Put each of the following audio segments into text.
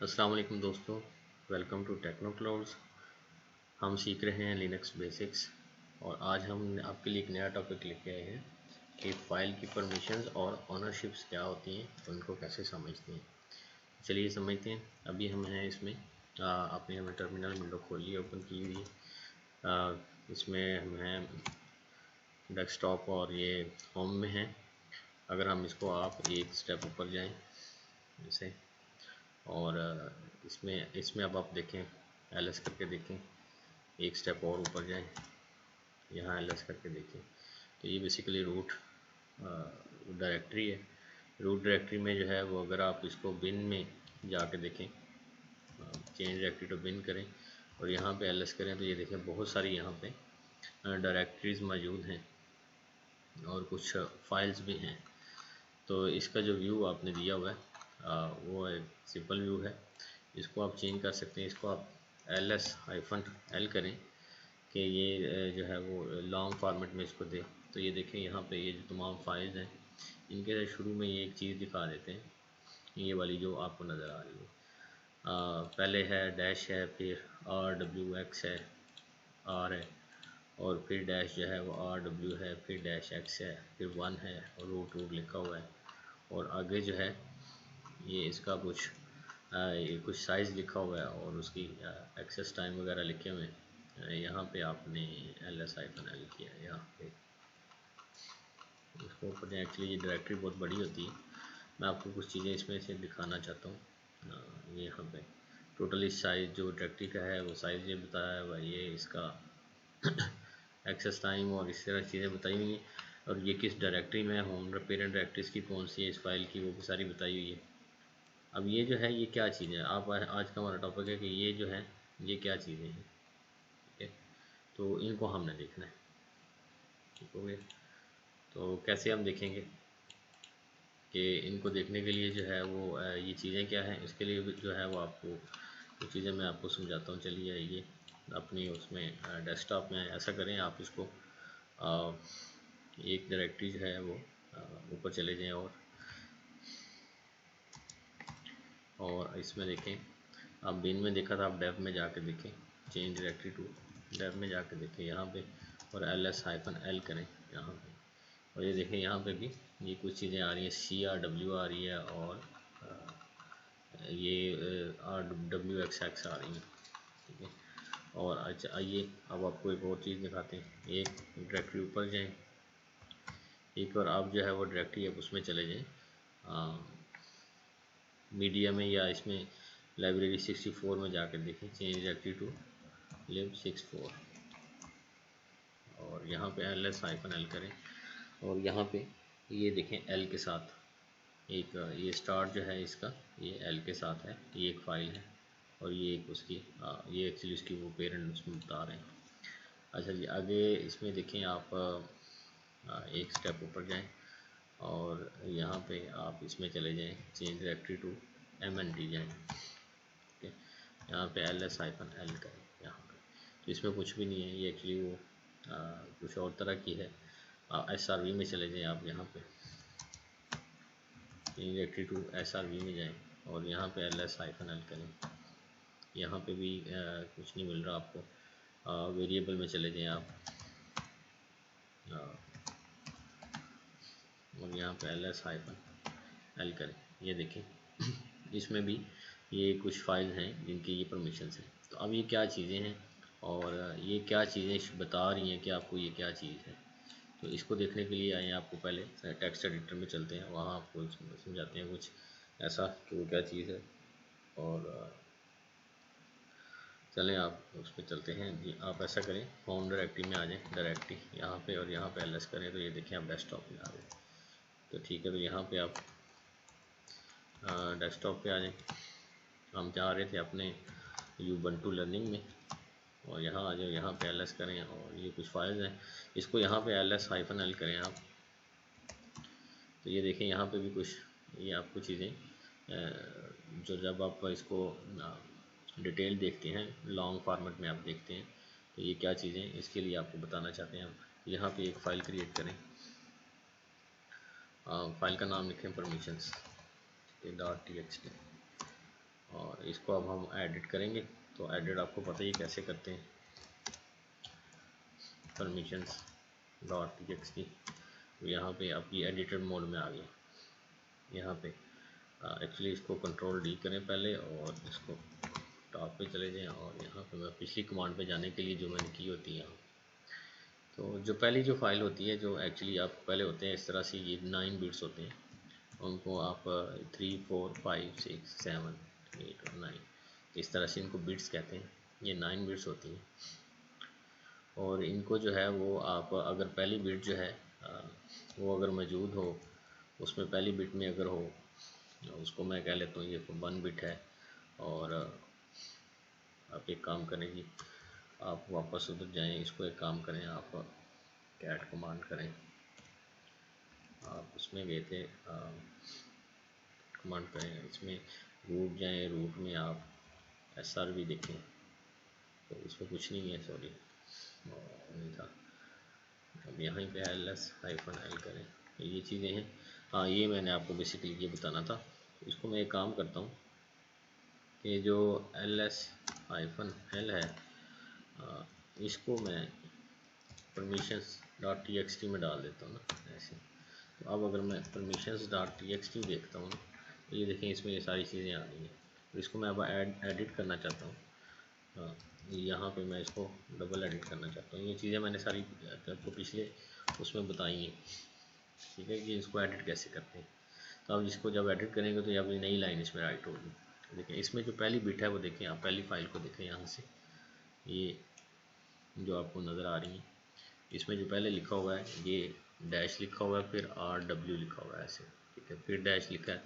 अस्सलाम वालेकुम दोस्तों, वेलकम टू टेक्नो क्लाउड्स। हम सीख रहे हैं लिनक्स बेसिक्स और आज हम आपके लिए एक नया टॉपिक लेके आए हैं कि फ़ाइल की परमिशंस और ओनरशिप्स क्या होती हैं, उनको कैसे समझते हैं। चलिए समझते हैं। अभी हम हैं इसमें आपने हमें टर्मिनल विंडो खोली है, ओपन की हुई है। इसमें हम हैं डेस्कटॉप और ये होम में हैं। अगर हम इसको आप एक स्टेप ऊपर जाएं जैसे और इसमें इसमें अब आप देखें, एलएस करके देखें, एक स्टेप और ऊपर जाएं, यहाँ एलएस करके देखें तो ये बेसिकली रूट डायरेक्टरी है। रूट डायरेक्टरी में जो है वो अगर आप इसको बिन में जाके देखें, चेंज डायरेक्टरी टू बिन करें और यहाँ पे एलएस करें तो ये देखें बहुत सारी यहाँ पे डायरेक्टरीज मौजूद हैं और कुछ फाइल्स भी हैं। तो इसका जो व्यू आपने दिया हुआ है वो एक सिंपल व्यू है। इसको आप चेंज कर सकते हैं। इसको आप -l करें कि ये जो है वो लॉन्ग फॉर्मेट में इसको दे। तो ये देखें यहाँ पे ये जो तमाम फाइल्स हैं इनके शुरू में ये एक चीज़ दिखा देते हैं, ये वाली जो आपको नज़र आ रही है। पहले है डैश है, फिर RWX है, R है और फिर डैश जो है वो RW है, फिर डैश X है, फिर 1 है और रूट लिखा हुआ है और आगे जो है ये इसका ये कुछ साइज़ लिखा हुआ है और उसकी एक्सेस टाइम वगैरह लिखे हुए हैं। यहाँ पे आपने LS-L किया है यहाँ पे। इसको ऊपर एक्चुअली ये डायरेक्टरी बहुत बड़ी होती है। मैं आपको कुछ चीज़ें इसमें से दिखाना चाहता हूँ। ये यहाँ पे टोटली साइज़ जो डायरेक्टरी का है वो साइज़ ये बताया हुआ है, ये इसका एक्सेस टाइम और इस तरह चीज़ें बताई हुई हैं और ये किस डायरेक्टरी में है, होम पेरेंट डायरेक्टरीज की कौन सी है इस फाइल की, वो भी सारी बताई हुई है। अब ये जो है ये क्या चीज़ है, आप आज का हमारा टॉपिक है कि ये जो है ये क्या चीज़ें हैं, ठीक है। तो इनको हमने देखना है, ठीक हो गया। तो कैसे हम देखेंगे कि इनको देखने के लिए जो है वो ये चीज़ें क्या हैं, इसके लिए जो है वो आपको कुछ चीज़ें मैं आपको समझाता हूँ। चलिए ये अपनी उसमें डेस्कटॉप में ऐसा करें, आप इसको एक डायरेक्टरी जो है वो ऊपर चले जाएं और इसमें देखें। आप बिन में देखा था, आप डेव में जाके देखें, चेंज डायरेक्टरी टू डेव में जाके देखें यहाँ पे और LS-L करें यहाँ पे और ये देखें यहाँ पे भी ये कुछ चीज़ें आ रही हैं, CRW आ रही है और ये RWXX आ रही हैं, ठीक है। और अच्छा आइए अब आपको एक और चीज़ दिखाते हैं। एक डायरेक्टरी ऊपर जाएं, एक और आप जो है वो डायरेक्टरी अब उसमें चले जाएं मीडिया में या इसमें लाइब्रेरी 64 में जाकर देखें, चेंज डायरेक्टरी टू lib64 और यहाँ पे LS-L करें और यहाँ पे ये देखें L के साथ एक ये स्टार्ट जो है इसका ये L के साथ है, ये एक फ़ाइल है और ये एक उसकी ये एक्चुअली उसकी वो पेरेंट उसमें बता रहे हैं। अच्छा जी, आगे इसमें देखें आप एक स्टेप ऊपर जाएं और यहाँ पे आप इसमें चले जाएं, चेंज डायरेक्टरी टू MND जाएं, ठीक है। यहाँ पे LS-L करें यहाँ पे। तो इसमें कुछ भी नहीं है, ये एक्चुअली वो कुछ और तरह की है। SRV में चले जाएं आप, यहाँ पे डायरेक्टरी टू SRV में जाएं और यहाँ पे LS-L करें। यहाँ पे भी कुछ नहीं मिल रहा आपको। वेरिएबल में चले जाएं आप और यहाँ पे LS-L करें। ये देखें इसमें भी ये कुछ फाइल हैं जिनकी ये परमिशंस हैं। तो अब ये क्या चीज़ें हैं और ये क्या चीज़ें बता रही हैं कि आपको ये क्या चीज़ है। तो इसको देखने के लिए आए आपको पहले टेक्स्ट एडिटर में चलते हैं, वहाँ आपको समझाते हैं कुछ ऐसा कि वो क्या चीज़ है। और चलें आप उस पर चलते हैं जी। आप ऐसा करें, होम डायरेक्टरी में आ जाएं, डायरेक्टरी यहाँ पे और यहाँ पे LS करें तो ये देखें आप डेस्कटॉप में आ गए। तो ठीक है, तो यहाँ पे आप डेस्कटॉप पे आ जाएं। हम जा रहे थे अपने Ubuntu लर्निंग में और यहाँ आ जाओ, यहाँ पे LS करें और ये कुछ फाइल्स हैं, इसको यहाँ पे LS-L करें आप। तो ये देखें यहाँ पे भी कुछ ये आपको चीज़ें जो जब आप इसको डिटेल देखते हैं, लॉन्ग फॉर्मेट में आप देखते हैं तो ये क्या चीज़ें इसके लिए आपको बताना चाहते हैं हम। यहाँ पे एक फ़ाइल क्रिएट करें, फ़ाइल का नाम लिखें परमिशंस .txt और इसको अब हम एडिट करेंगे। तो एडिट आपको पता ही कैसे करते हैं, परमिशंस डॉट txt। तो यहाँ पे आपकी एडिटेड मोड में आ गया। यहाँ पे एक्चुअली इसको कंट्रोल डी करें पहले और इसको टॉप पे चले जाएं और यहाँ पे मैं पिछली कमांड पे जाने के लिए जो मैंने की होती है यहाँ, तो जो पहली जो फाइल होती है, जो एक्चुअली आप पहले होते हैं इस तरह से, ये 9 बिट्स होते हैं, उनको आप 3 4 5 6 7 8 और 9 इस तरह से इनको बिट्स कहते हैं। ये 9 बिट्स होती हैं और इनको जो है वो आप अगर पहली बिट जो है वो अगर मौजूद हो, उसमें पहली बिट में अगर हो, उसको मैं कह लेता हूँ ये 1 बिट है। और आप एक काम करें कि आप वापस उधर जाएं, इसको एक काम करें, आप कैट कमांड करें, आप उसमें गए थे कमांड करें, इसमें रूट जाएं, रूट में आप SRV देखें, तो इसमें कुछ नहीं है, सॉरी नहीं था। अब यहाँ पे ls-l करें, ये चीज़ें हैं। हाँ, ये मैंने आपको बेसिकली ये बताना था। इसको मैं एक काम करता हूँ कि जो ls-l है इसको मैं परमिशंस डॉट txt में डाल देता हूँ ना ऐसे। तो अब अगर मैं परमिशंस डॉट txt देखता हूँ, तो ये देखें इसमें ये सारी चीज़ें आ गई हैं। तो इसको मैं अब एडिट करना चाहता हूँ, यहाँ पे मैं इसको डबल एडिट करना चाहता हूँ। ये चीज़ें मैंने सारी आपको पिछले उसमें बताई हैं, ठीक है, कि इसको एडिट कैसे करते हैं। तो अब इसको जब एडिट करेंगे तो यहाँ नई लाइन इसमें राइट होगी। देखें इसमें जो पहली बिट है वो देखें, आप पहली फाइल को देखें, यहाँ से ये जो आपको नज़र आ रही है, इसमें जो पहले लिखा हुआ है ये डैश लिखा हुआ है, फिर RW लिखा हुआ है ऐसे, ठीक है, फिर डैश लिखा है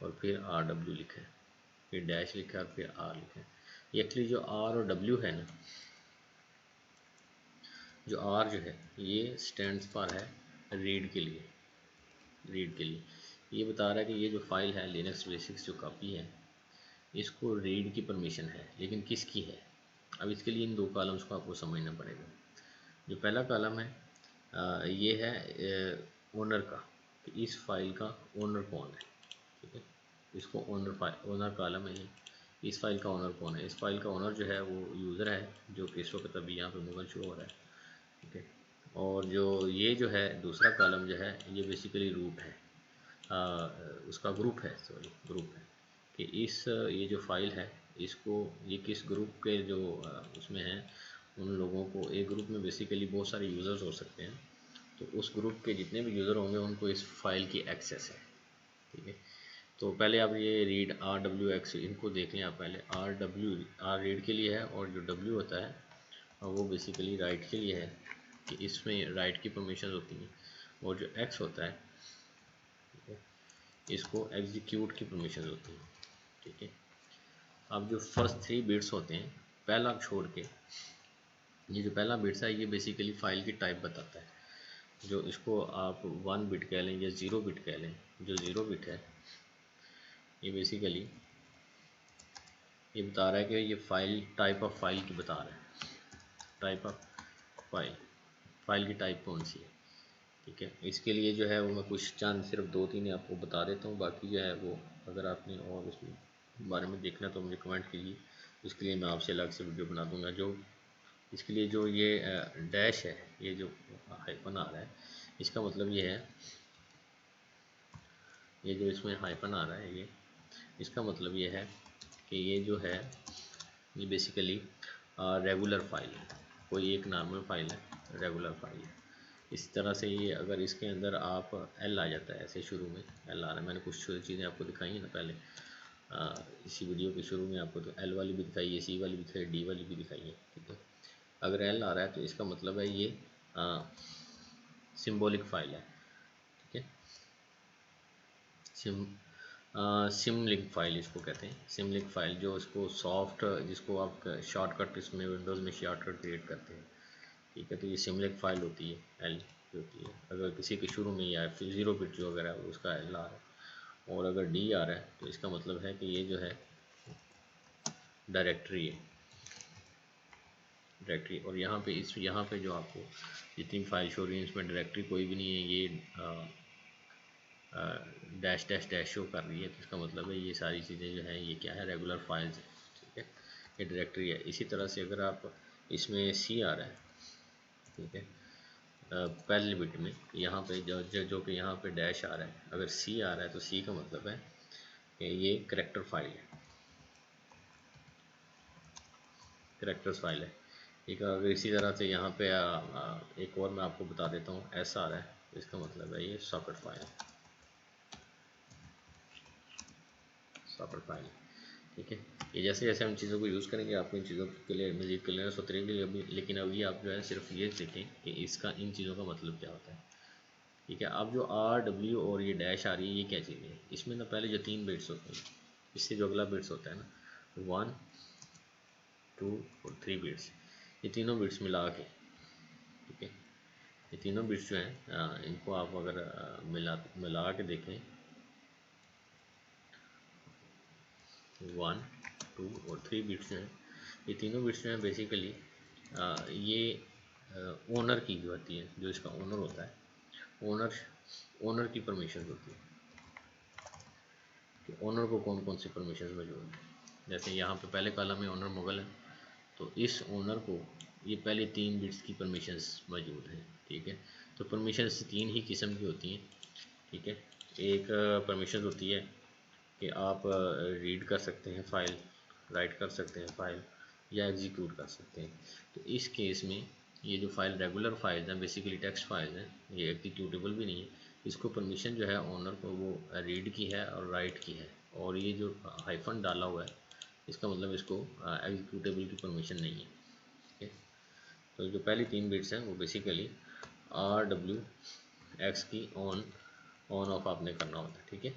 और फिर RW लिखा है, फिर डैश लिखा है और फिर R लिखा है। ये एक्चुअली जो R और W है ना, जो R जो है ये स्टैंड्स फॉर है रीड के लिए, रीड के लिए ये बता रहा है कि ये जो फाइल है लिनक्स बेसिक्स जो कॉपी है, इसको रीड की परमिशन है, लेकिन किसकी है। अब इसके लिए इन दो कॉलम्स को आपको समझना पड़ेगा। जो पहला कॉलम है ये है ओनर का, कि इस फाइल का ओनर कौन है, ठीक है, इसको ओनर कॉलम है ये। इस फाइल का ओनर कौन है, इस फाइल का ओनर जो है वो यूज़र है, जो कि इस वक्त अभी यहाँ पे मुगल शो हो रहा है, ठीक है। और जो ये जो है दूसरा कॉलम जो है ये बेसिकली रूट है, उसका ग्रुप है, सॉरी ग्रुप है, कि इस ये जो फाइल है इसको ये किस ग्रुप के जो उसमें है, उन लोगों को, एक ग्रुप में बेसिकली बहुत सारे यूज़र्स हो सकते हैं, तो उस ग्रुप के जितने भी यूज़र होंगे उनको इस फाइल की एक्सेस है, ठीक है। तो पहले आप ये रीड RWX इनको देख लें आप पहले। R रीड के लिए है और जो W होता है वो बेसिकली राइट के लिए है, कि इसमें राइट की परमिशन होती हैं, और जो X होता है इसको एग्जीक्यूट की परमिशन होती है, ठीक है। अब जो फर्स्ट 3 बिट्स होते हैं पहला छोड़ के, ये जो पहला बिट्स है ये बेसिकली फाइल की टाइप बताता है। जो इसको आप 1 बिट कह लें या 0 बिट कह लें, जो 0 बिट है ये बेसिकली ये बता रहा है कि ये फाइल टाइप ऑफ फाइल की बता रहा है, टाइप ऑफ फाइल, फाइल की टाइप कौन सी है, ठीक है। इसके लिए जो है वो मैं कुछ चंद सिर्फ 2-3 आपको बता देता हूँ, बाकी जो है वो अगर आपने और उसमें बारे में देखना तो मुझे कमेंट कीजिए, उसके लिए मैं आपसे अलग से वीडियो बना दूंगा। जो इसके लिए जो ये डैश है, ये जो हाइफन आ रहा है, इसका मतलब ये है, ये जो इसमें हाइफन आ रहा है ये, इसका मतलब ये है कि ये जो है ये बेसिकली रेगुलर फाइल है, कोई एक नॉर्मल फाइल है, रेगुलर फाइल है। इस तरह से ये अगर इसके अंदर आप L आ जाता है, ऐसे शुरू में L आ रहा है, मैंने कुछ चीज़ें आपको दिखाई है ना पहले इसी वीडियो के शुरू में, आपको तो L वाली भी दिखाई है, C वाली भी दिखाई है, D वाली भी दिखाई है, ठीक है। अगर L आ रहा है तो इसका मतलब है ये सिम्बॉलिक फाइल है, ठीक है। सिमलिंक फाइल इसको कहते हैं, सिमलिंक फाइल, जो इसको सॉफ्ट, जिसको आप शॉर्टकट इसमें विंडोज़ में शॉर्टकट क्रिएट करते हैं, ठीक है। तो ये सिमलिंक फाइल होती है, L जो होती है, अगर किसी के शुरू में या फिर 0 बिट जो वगैरह उसका L आ रहा है, और अगर D आ रहा है तो इसका मतलब है कि ये जो है डायरेक्टरी है, डायरेक्टरी। और यहाँ पे यहाँ पे जो आपको जितनी फाइल शो रही है इसमें डायरेक्टरी कोई भी नहीं है, ये डैश डैश डैश शो कर रही है, तो इसका मतलब है ये सारी चीज़ें जो हैं ये क्या है, रेगुलर फाइल्स हैं, ठीक है, ये डायरेक्टरी है। इसी तरह से अगर आप इसमें सी आ रहा है, ठीक है, पहले बिट में यहाँ पे जो कि यहाँ पे डैश आ रहा है, अगर सी आ रहा है तो सी का मतलब है कि ये करेक्टर फाइल है, करेक्टर्स फाइल है, ठीक है। अगर इसी तरह से यहाँ पे एक और मैं आपको बता देता हूँ, एस आ रहा है तो इसका मतलब है ये सॉकेट फाइल है, सॉकेट फाइल, ठीक है। ये जैसे जैसे हम चीज़ों को यूज़ करेंगे आपको इन चीज़ों के लिए मज़ीद क्लियरेंस होती रहेगी। अभी लेकिन अभी आप जो है सिर्फ ये देखें कि इसका इन चीज़ों का मतलब क्या होता है, ठीक है। अब जो आर डब्ल्यू और ये डैश आ रही है, ये क्या चीज़ है, इसमें ना पहले जो 3 बिट्स होते हैं, इससे जो अगला बिट्स होता है ना 1 2 और 3 बिट्स, ये तीनों बिट्स मिला के, ठीक है, ये तीनों बिट्स जो हैं इनको आप अगर मिला के देखें, 1 2 और 3 बिट्स जो हैं, ये तीनों बिट्स जो हैं बेसिकली ये ओनर की जो होती है, जो इसका ओनर होता है, ओनर की परमिशन होती है कि ओनर को कौन कौन सी परमिशन मौजूद है। जैसे यहाँ पे पहले कॉलम में ओनर मुगल है, तो इस ओनर को ये पहले 3 बिट्स की परमिशंस मौजूद हैं, ठीक है। तो परमिशंस 3 ही किस्म की होती हैं, ठीक है। एक परमिशन होती है कि आप रीड कर सकते हैं फ़ाइल, राइट कर सकते हैं फ़ाइल, या एग्जीक्यूट कर सकते हैं। तो इस केस में ये जो फाइल रेगुलर फाइल्स हैं, बेसिकली टेक्स्ट फाइल्स हैं, ये एग्जीक्यूटेबल भी नहीं है, इसको परमिशन जो है ओनर को वो रीड की है और राइट की है, और ये जो हाइफन डाला हुआ है इसका मतलब इसको एग्जीक्यूटेबल की परमिशन नहीं है, ठीक है। तो जो पहली 3 बिट्स हैं वो बेसिकली RWX की ऑन ऑफ आपने करना होता है, ठीक है।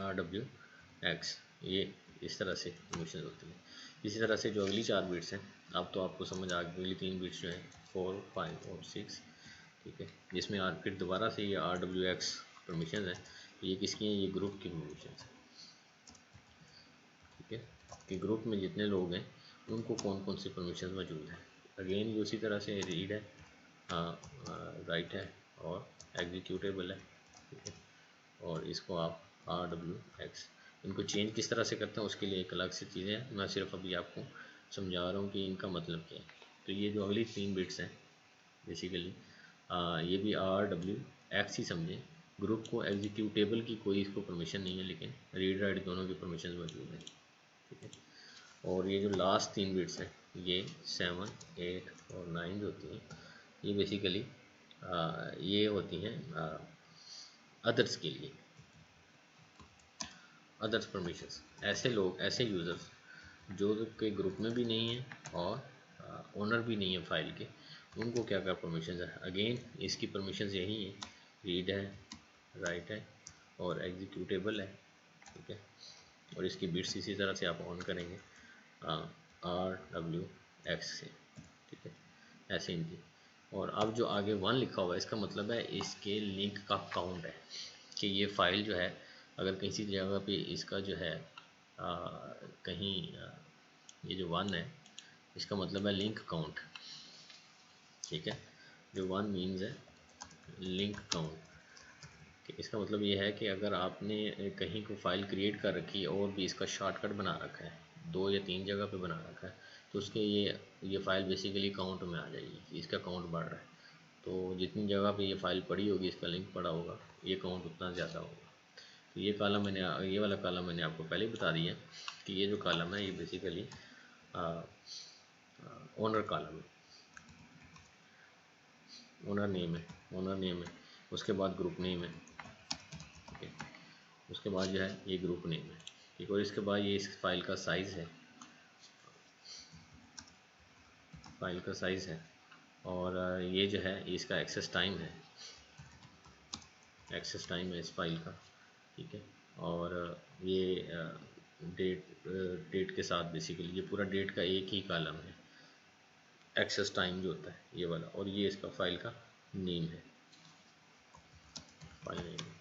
RWX ये इस तरह से परमिशन होती है। इसी तरह से जो अगली 4 बिट्स हैं, अब तो आपको समझ आ गई, अगली 3 बिट्स जो हैं 4 5 और 6, ठीक है, जिसमें फिर दोबारा से ये RWX परमिशन है, तो ये किसकी हैं, ये ग्रुप की परमिशन है, ठीक है, कि ग्रुप में जितने लोग हैं उनको कौन कौन सी परमिशन मौजूद है। अगेन ये उसी तरह से रीड है, राइट है और एग्जीक्यूटेबल है, ठीक है। और इसको आप RWX, इनको चेंज किस तरह से करते हैं उसके लिए एक अलग से चीज़ें हैं, मैं सिर्फ अभी आपको समझा रहा हूँ कि इनका मतलब क्या है। तो ये जो अगली 3 बिट्स हैं बेसिकली ये भी RWX ही समझें, ग्रुप को एग्जीक्यूटेबल की कोई इसको परमिशन नहीं है, लेकिन रीड राइट दोनों की परमिशन मौजूद है, ठीक है। और ये जो लास्ट 3 बिट्स हैं ये 7 8 और 9 जो होती हैं, ये बेसिकली ये होती हैं अदर्स के लिए, अदर्स परमिशंस, ऐसे लोग, ऐसे यूज़र्स जो के ग्रुप में भी नहीं है और ओनर भी नहीं है फाइल के, उनको क्या क्या परमिशंस है। अगेन इसकी परमिशंस यही है, रीड है, राइट है और एग्जीक्यूटेबल है, ठीक है। और इसकी बिट्स इसी तरह से आप ऑन करेंगे RWX से, ठीक है, ऐसे इनकी। और अब जो आगे 1 लिखा हुआ है इसका मतलब है इसके लिंक का काउंट है, कि ये फ़ाइल जो है अगर किसी जगह पे इसका जो है कहीं ये जो 1 है इसका मतलब है लिंक काउंट, ठीक है। जो 1 मीन्स है लिंक काउंट, कि इसका मतलब ये है कि अगर आपने कहीं को फाइल क्रिएट कर रखी है और भी इसका शॉर्टकट बना रखा है, 2 या 3 जगह पे बना रखा है, तो उसके ये फ़ाइल बेसिकली काउंट में आ जाएगी, इसका काउंट बढ़ रहा है। तो जितनी जगह पे ये फ़ाइल पड़ी होगी, इसका लिंक पड़ा होगा, ये काउंट उतना ज़्यादा होगा। तो ये कॉलम मैंने, ये वाला कॉलम मैंने आपको पहले ही बता दिया कि ये जो कॉलम है ये बेसिकली ओनर कॉलम है, ओनर नेम है, उसके बाद ग्रुप नेम है, ठीक है, उसके बाद जो है ये ग्रुप नेम है, ठीक। और इसके बाद ये इस फाइल का साइज़ है, फाइल का साइज़ है, और ये जो है इसका एक्सेस टाइम है, एक्सेस टाइम है इस फाइल का, ठीक है। और ये डेट के साथ बेसिकली ये पूरा डेट का एक ही कॉलम है, एक्सेस टाइम जो होता है ये वाला, और ये इसका फाइल का नेम है, फाइल नेम है।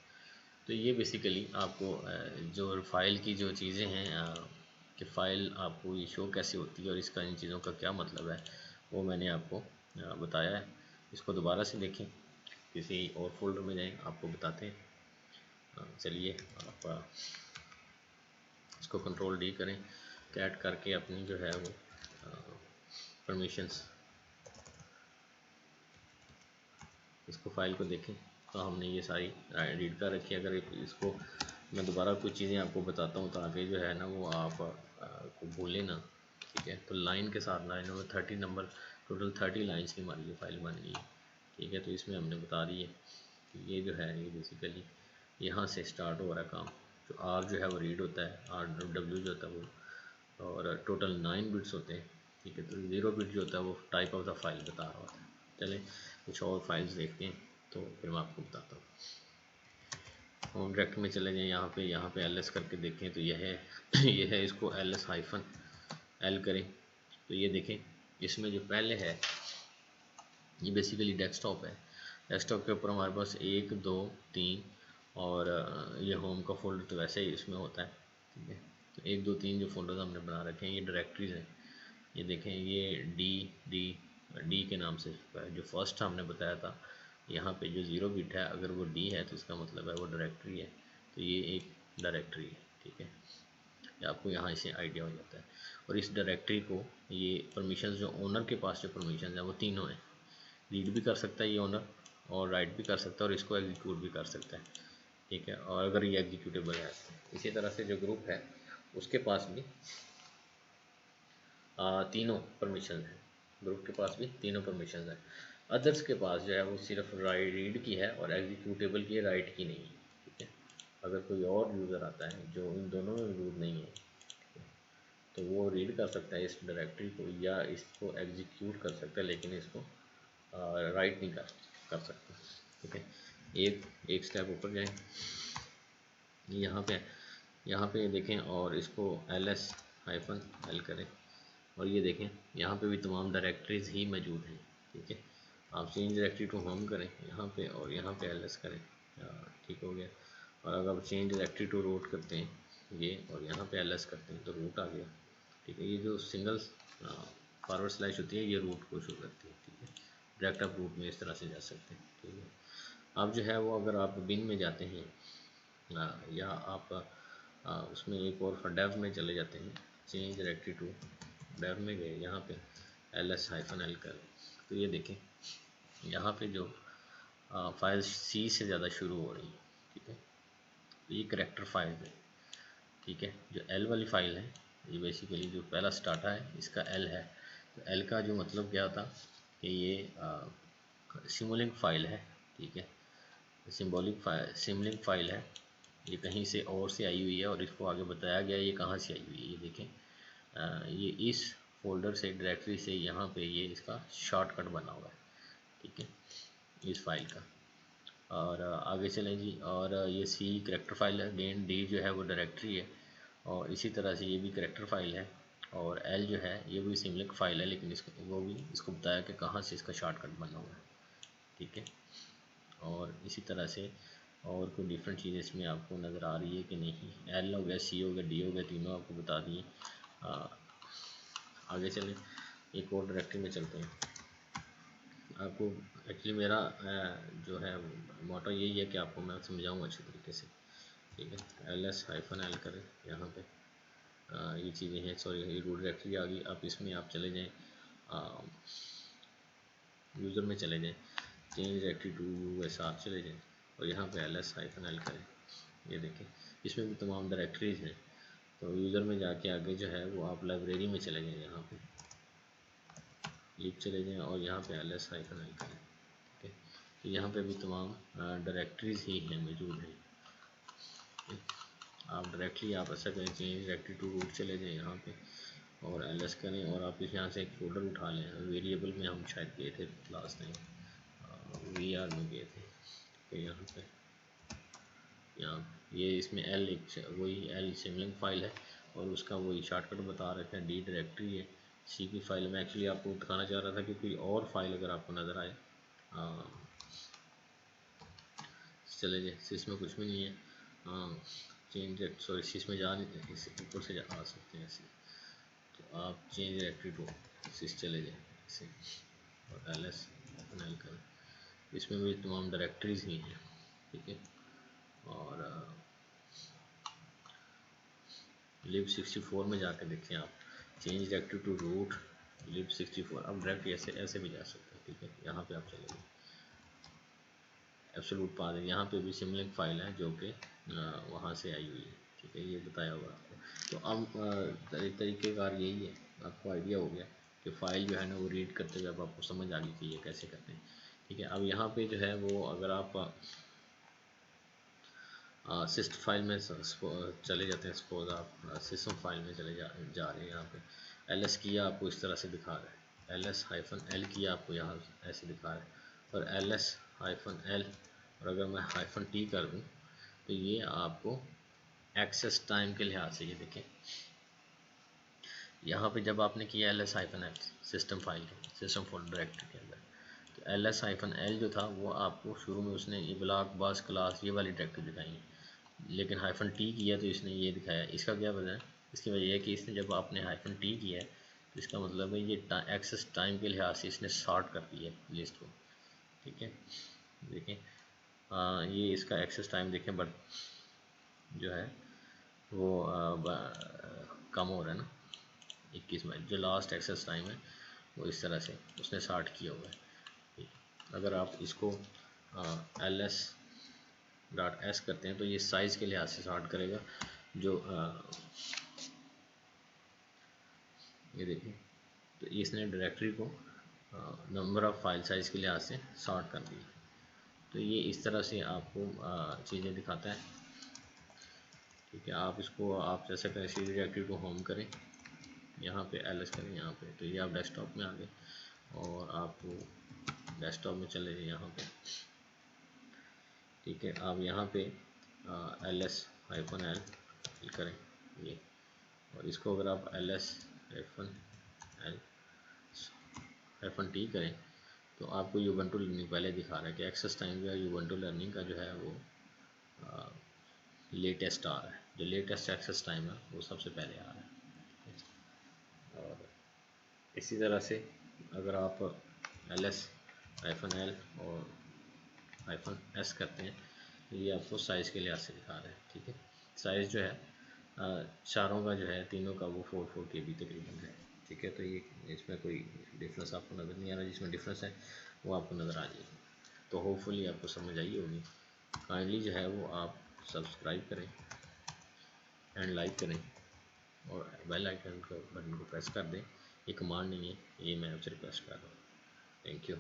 तो ये बेसिकली आपको जो फाइल की जो चीज़ें हैं कि फ़ाइल आपको ये शो कैसे होती है और इसका इन चीज़ों का क्या मतलब है, वो मैंने आपको बताया है। इसको दोबारा से देखें, किसी और फोल्डर में जाएं, आपको बताते हैं। चलिए आप इसको कंट्रोल डी करें, कैट करके अपनी जो है वो परमिशंस, इसको फाइल को देखें तो हमने ये सारी रीड कर रखी है। अगर इसको मैं दोबारा कुछ चीज़ें आपको बताता हूँ ताकि जो है ना वो आप को भूलें ना, ठीक है। तो लाइन के साथ लाइन में 30 नंबर, टोटल 30 लाइन्स की हमारी ये फाइल बन गई है, ठीक है। तो इसमें हमने बता दी है कि ये जो है ये बेसिकली यहाँ से स्टार्ट हो रहा है काम। जो आर जो है वो रीड होता है, आर डब्ल्यू जो होता है वो, और टोटल 9 बिट्स होते हैं, ठीक है। तो 0 बिट जो होता है वो टाइप ऑफ द फाइल बता रहा होता है। चलें कुछ और फाइल्स देखते हैं तो फिर मैं आपको बताता हूँ। होम डायरेक्टरी में चले जाएँ, यहाँ पे एल एस करके देखें तो यह है यह है, इसको एल एस हाइफन एल करें तो ये देखें इसमें जो पहले है ये बेसिकली डेस्कटॉप है। डेस्कटॉप के ऊपर हमारे पास 1 2 3 और ये होम का फोल्डर तो वैसे ही इसमें होता है, ठीक है। तो 1 2 3 जो फोल्डर हमने बना रखे हैं ये डायरेक्टरीज हैं। ये देखें ये डी डी डी के नाम से जो फर्स्ट हमने बताया था, यहाँ पे जो 0 बिट है अगर वो डी है तो इसका मतलब है वो डायरेक्टरी है। तो ये एक डायरेक्टरी है, ठीक है। आपको यहाँ से आइडिया हो जाता है। और इस डायरेक्टरी को ये परमिशंस जो ओनर के पास जो परमिशंस है वो तीनों हैं। रीड भी कर सकता है ये ओनर, और राइट भी कर सकता है, और इसको एग्जीक्यूट भी कर सकता है, ठीक है। और अगर ये एग्जीक्यूटेबल है, इसी तरह से जो ग्रुप है उसके पास भी तीनों परमिशन है, ग्रुप के पास भी तीनों परमिशन है। अदर्स के पास जो है वो सिर्फ रीड की है और एग्जीक्यूटेबल की है, राइट की नहीं है, ठीक है। अगर कोई और यूज़र आता है जो इन दोनों में मौजूद नहीं है तो वो रीड कर सकता है इस डायरेक्टरी को या इसको एग्जीक्यूट कर सकता है, लेकिन इसको राइट नहीं कर सकता, ठीक है। एक स्टेप ऊपर जाएं, यहाँ पे देखें और इसको एल एस हाइफन एल करें और ये देखें यहाँ पे भी तमाम डायरेक्टरीज ही मौजूद हैं, ठीक है। आप चेंज डायरेक्टरी टू होम करें यहाँ पे और यहाँ पे एल एस करें, ठीक हो गया। और अगर आप चेंज डायरेक्टरी टू रूट करते हैं ये और यहाँ पे एल एस करते हैं तो रूट आ गया, ठीक है। ये जो सिंगल फॉरवर्ड स्लैश होती है ये रूट को शो करती है, ठीक है। डायरेक्ट आप रूट में इस तरह से जा सकते हैं, ठीक है। अब जो है वो अगर आप बिन में जाते हैं या आप उसमें एक और डेव में चले जाते हैं, चेंज डायरेक्टरी टू डेव में गए, यहाँ पे एल एस हाइफन एल कर, तो ये देखें यहाँ पे जो फाइल सी से ज़्यादा शुरू हो रही है, ठीक है। तो ये करेक्टर फाइल है, ठीक है। जो एल वाली फाइल है ये बेसिकली जो पहला स्टार्टा है इसका एल है। तो एल का जो मतलब क्या था कि ये सिमुलिंक फाइल है, ठीक है। सिमुलिंक फाइल है, ये कहीं से और से आई हुई है और इसको आगे बताया गया ये कहाँ से आई हुई है। ये देखें ये इस फोल्डर से डायरेक्टरी से यहाँ पे ये इसका शॉर्टकट बना हुआ है, ठीक है, इस फाइल का। और आगे चलें जी, और ये सी करेक्टर फाइल है, अगेन डी जो है वो डायरेक्टरी है और इसी तरह से ये भी करेक्टर फाइल है, और एल जो है ये भी सिमुलिंक फाइल है, लेकिन इसको बताया कि कहाँ से इसका शॉर्टकट बना हुआ है, ठीक है। और इसी तरह से और कोई डिफरेंट चीज़ इसमें आपको नज़र आ रही है कि नहीं, एल हो गया, सी हो गया, डी हो गया, तीनों आपको बता दिए। आगे चलें, एक और डायरेक्टरी में चलते हैं। आपको एक्चुअली मेरा जो है मोटो यही है कि आपको मैं समझाऊँ अच्छे तरीके से, ठीक है। एल एस हाइफन एल करें यहाँ पे ये चीज़ें हैं, सॉरी ये रूट डायरेक्टरी आ गई। आप इसमें आप चले जाएँ यूज़र में चले जाएँ, चेंज डायरेक्टरी टू यूएसआर चले जाएँ और यहाँ पे एल एस हाइफन एल करें। ये देखें इसमें भी तमाम डायरेक्टरीज हैं। तो यूज़र में जाके आगे जो है वो आप लाइब्रेरी में चले जाएँ, यहाँ पे लिप चले जाएँ और यहाँ पे एल एस हाइफन एल करें, ठीक है। तो यहाँ पे भी तमाम डायरेक्टरीज ही हैं, मौजूद हैं। आप डायरेक्टली आप ऐसा करें, चेंज डायरेक्टरी टू रूट चले जाएँ यहाँ पे और एल एस करें और आप यहाँ से एक फोल्डर उठा लें। वेरिएबल में हम शायद गए थे लास्ट टाइम, वी आर में गए थे, तो यहाँ पे ये इसमें एल वही एल सिमलिंग फाइल है और उसका वही शॉर्टकट बता रखा है, डी डायरेक्टरी है। सी की फाइल में एक्चुअली आपको दिखाना चाह रहा था कि कोई और फाइल अगर आपको नज़र आए, चले जाए, इसमें कुछ भी नहीं है। चेंज सॉरी सिस में जा नहीं थे, इस ऊपर से आ सकते हैं ऐसे। तो आप चेंज डायरेक्टरी टू सिस चले जाए इसे और एल एस एल करें, इसमें भी तमाम डायरेक्टरीज ही हैं, ठीक है। और lib64 में जाकर देखें आप, change directory to root lib64, अब डायरेक्ट ऐसे भी जा सकते हैं, ठीक है। यहाँ पे आप चलेंगे एब्सोल्यूट पाथ, यहाँ पे भी सिमलिंक फाइल है जो कि वहाँ से आई हुई है, ठीक है, ये बताया हुआ आपको। तो अब तरीक़ेकार यही है, आपको आइडिया हो गया कि फ़ाइल जो है ना वो रीड करते हुए अब आपको समझ आ गई कि ये कैसे करते हैं, ठीक है। अब यहाँ पे जो है वो अगर आप सिस्ट फाइल में चले जाते हैं, सपोज आप सिस्टम फाइल में चले जा रहे हैं, यहाँ पे ls किया आपको इस तरह से दिखा रहा है, ls-l किया आपको यहाँ ऐसे दिखा रहा है, और ls-l, और अगर मैं -t कर दूँ तो ये आपको एक्सेस टाइम के लिहाज से, ये देखें यहाँ पे जब आपने किया ls-l सिस्टम फाइल के सिस्टम फोल्डर डायरेक्टरी के अंदर, तो ls-l जो था वो आपको शुरू में उसने ये ब्लॉक बस क्लास ये वाली डायरेक्टरी दिखाई है, लेकिन -t किया तो इसने ये दिखाया। इसका क्या वजह है? इसकी वजह यह कि इसने जब आपने -t किया है तो इसका मतलब है ये एक्सेस टाइम के लिहाज से इसने सॉर्ट कर दिया है लिस्ट को, ठीक है। देखें ये इसका एक्सेस टाइम देखें, बट जो है वो कम हो रहा है ना, 21 में जो लास्ट एक्सेस टाइम है वो इस तरह से उसने सॉर्ट किया हुआ है। अगर आप इसको ls.s करते हैं तो ये साइज़ के लिहाज से सॉर्ट करेगा, जो ये देखिए, तो इसने डायरेक्टरी को नंबर ऑफ़ फाइल साइज़ के लिहाज से सॉर्ट कर दिया। तो ये इस तरह से आपको चीज़ें दिखाता है, ठीक है। आप इसको आप जैसे करें, सी डायरेक्टरी को होम करें, यहाँ पे ls करें यहाँ पे, तो ये आप डेस्कटॉप में आ गए और आप डेस्कटॉप में चले जाए यहाँ पे, ठीक है। आप यहाँ पे ls-l करें ये, और इसको अगर आप ls-l-t करें तो आपको यूबंटू लर्निंग पहले दिखा रहा है कि एक्सेस टाइम जो है यूबंटू लर्निंग का जो है वो लेटेस्ट आ रहा है, जो लेटेस्ट एक्सेस टाइम है वो सबसे पहले आ रहा है। और इसी तरह से अगर आप ls-l और -s करते हैं तो ये आपको साइज़ के लिहाज से दिखा रहा है, ठीक है। साइज़ जो है चारों का जो है, तीनों का वो 4 KB तकरीबन है, ठीक है। तो ये इसमें कोई डिफरेंस आपको नज़र नहीं आ रहा, जिसमें डिफरेंस है वो आपको नज़र आ जाएगी। तो होपफुली आपको समझ आई होगी। काइंडली जो है वो आप सब्सक्राइब करें एंड लाइक करें और बेल आइकन को बटन को प्रेस कर दें। ये कमांड नहीं है, ये मैं आपसे रिक्वेस्ट कर रहा हूँ। Thank you.